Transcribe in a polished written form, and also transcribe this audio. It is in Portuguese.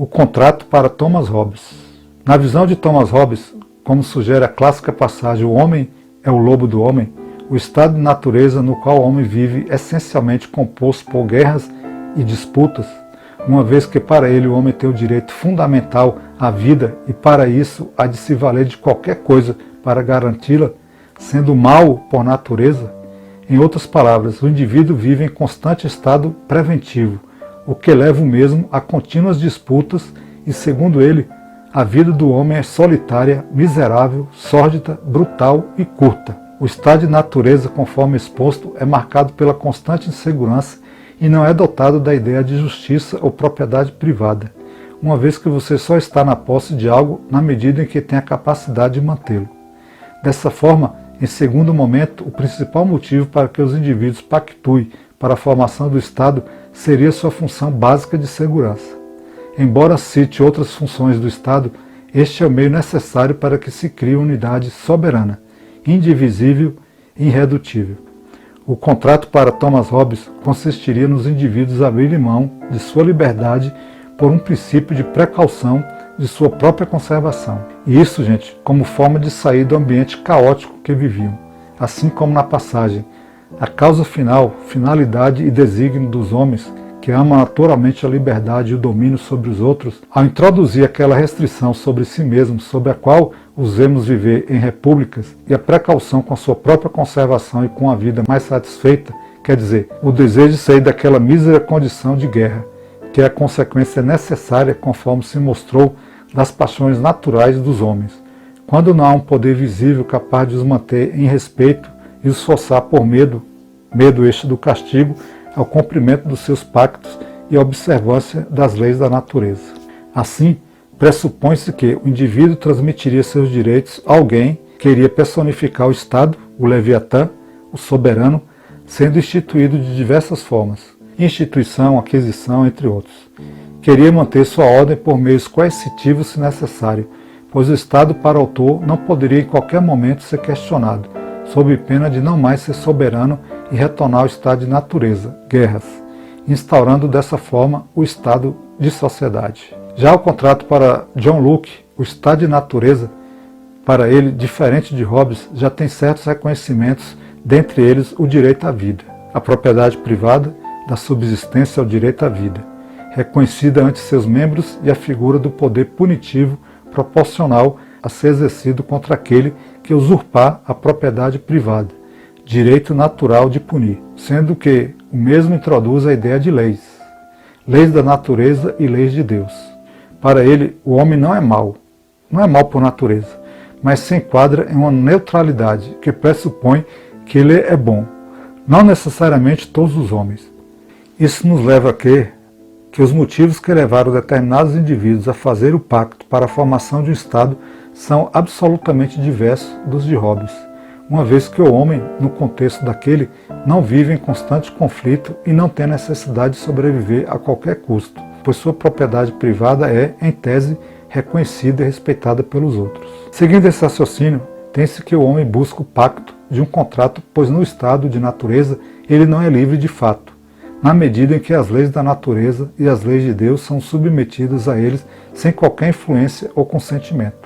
O contrato para Thomas Hobbes. Na visão de Thomas Hobbes, como sugere a clássica passagem "O homem é o lobo do homem", o estado de natureza no qual o homem vive é essencialmente composto por guerras e disputas, uma vez que para ele o homem tem o direito fundamental à vida e para isso há de se valer de qualquer coisa para garanti-la, sendo mau por natureza. Em outras palavras, o indivíduo vive em constante estado preventivo, o que leva o mesmo a contínuas disputas e, segundo ele, a vida do homem é solitária, miserável, sórdida, brutal e curta. O estado de natureza, conforme exposto, é marcado pela constante insegurança e não é dotado da ideia de justiça ou propriedade privada, uma vez que você só está na posse de algo na medida em que tem a capacidade de mantê-lo. Dessa forma, em segundo momento, o principal motivo para que os indivíduos pactuem para a formação do Estado seria sua função básica de segurança. Embora cite outras funções do Estado, este é o meio necessário para que se crie uma unidade soberana, indivisível e irredutível. O contrato para Thomas Hobbes consistiria nos indivíduos abrirem mão de sua liberdade por um princípio de precaução de sua própria conservação. E isso, gente, como forma de sair do ambiente caótico que viviam. Assim como na passagem, a causa final, finalidade e desígnio dos homens, que amam naturalmente a liberdade e o domínio sobre os outros, ao introduzir aquela restrição sobre si mesmos, sobre a qual os vemos viver em repúblicas, e a precaução com a sua própria conservação e com a vida mais satisfeita, quer dizer, o desejo de sair daquela mísera condição de guerra, que é a consequência necessária, conforme se mostrou, das paixões naturais dos homens. Quando não há um poder visível capaz de os manter em respeito e os forçar por medo este do castigo, ao cumprimento dos seus pactos e à observância das leis da natureza. Assim, pressupõe-se que o indivíduo transmitiria seus direitos a alguém que iria personificar o Estado, o Leviatã, o soberano, sendo instituído de diversas formas, instituição, aquisição, entre outros. Queria manter sua ordem por meios coercitivos se necessário, pois o Estado para o autor não poderia em qualquer momento ser questionado, sob pena de não mais ser soberano e retornar ao estado de natureza, guerras, instaurando dessa forma o estado de sociedade. Já o contrato para John Locke, o estado de natureza, para ele, diferente de Hobbes, já tem certos reconhecimentos, dentre eles o direito à vida, a propriedade privada, da subsistência ao direito à vida, reconhecida ante seus membros e a figura do poder punitivo proporcional a ser exercido contra aquele que usurpar a propriedade privada, direito natural de punir, sendo que o mesmo introduz a ideia de leis, leis da natureza e leis de Deus. Para ele, o homem não é mau por natureza, mas se enquadra em uma neutralidade que pressupõe que ele é bom, não necessariamente todos os homens. Isso nos leva a crer que os motivos que levaram determinados indivíduos a fazer o pacto para a formação de um Estado são absolutamente diversos dos de Hobbes, uma vez que o homem, no contexto daquele, não vive em constante conflito e não tem necessidade de sobreviver a qualquer custo, pois sua propriedade privada é, em tese, reconhecida e respeitada pelos outros. Seguindo esse raciocínio, tem-se que o homem busca o pacto de um contrato, pois no estado de natureza ele não é livre de fato, na medida em que as leis da natureza e as leis de Deus são submetidas a eles sem qualquer influência ou consentimento.